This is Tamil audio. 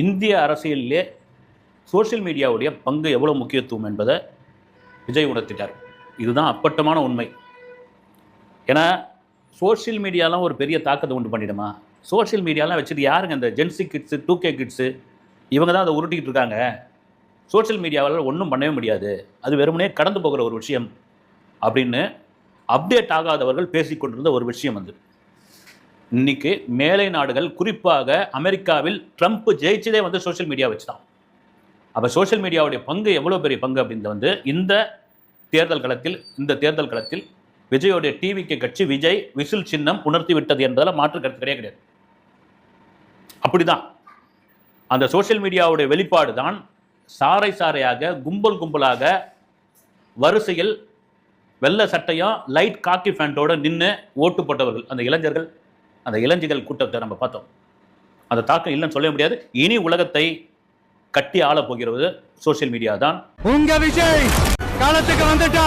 இந்திய அரசியலிலே சோஷியல் மீடியாவுடைய பங்கு எவ்வளோ முக்கியத்துவம் என்பதை விஜய் உணர்த்திட்டார். இதுதான் அப்பட்டமான உண்மை. ஏன்னா சோஷியல் மீடியாலாம் ஒரு பெரிய தாக்கத்தை உண்டு பண்ணிடுமா? சோஷியல் மீடியாலாம் வச்சுட்டு யாருங்க இந்த ஜென்சி கிட்ஸு 2K கிட்ஸு இவங்க தான் அதை உருட்டிக்கிட்டு இருக்காங்க. சோஷியல் மீடியாவால் ஒன்றும் பண்ணவே முடியாது, அது வெறுமனே கடந்து போகிற ஒரு விஷயம் அப்படின்னு அப்டேட் ஆகாதவர்கள் பேசிக்கொண்டிருந்த ஒரு விஷயம் வந்து இன்னைக்கு மேலை நாடுகள், குறிப்பாக அமெரிக்காவில் ட்ரம்ப் ஜெயிச்சதே வந்து சோஷியல் மீடியா வச்சு தான். அப்போ சோஷியல் மீடியாவுடைய பங்கு எவ்வளோ பெரிய பங்கு அப்படின்றது வந்து இந்த தேர்தல் களத்தில் விஜயோடைய டிவிக்கு கட்சி விஜய் விசில் சின்னம் உணர்த்தி விட்டது என்பதில் மாற்று கருத்து கிடையாது. அப்படிதான் அந்த சோஷியல் மீடியாவுடைய வெளிப்பாடு தான் சாரையாக கும்பலாக வரிசையில் வெள்ளை சட்டையும் லைட் காக்கி ஃபேண்டோட நின்று ஓட்டு போட்டவர்கள், அந்த இளைஞர்கள் கூட்டத்தை நம்ம பார்த்தோம். அந்த தாக்கம் இல்லைன்னு சொல்ல முடியாது. இனி உலகத்தை கட்டி ஆள போகிறது சோஷியல் மீடியா தான். உங்க விஜய் காலத்துக்கு வந்துட்டா.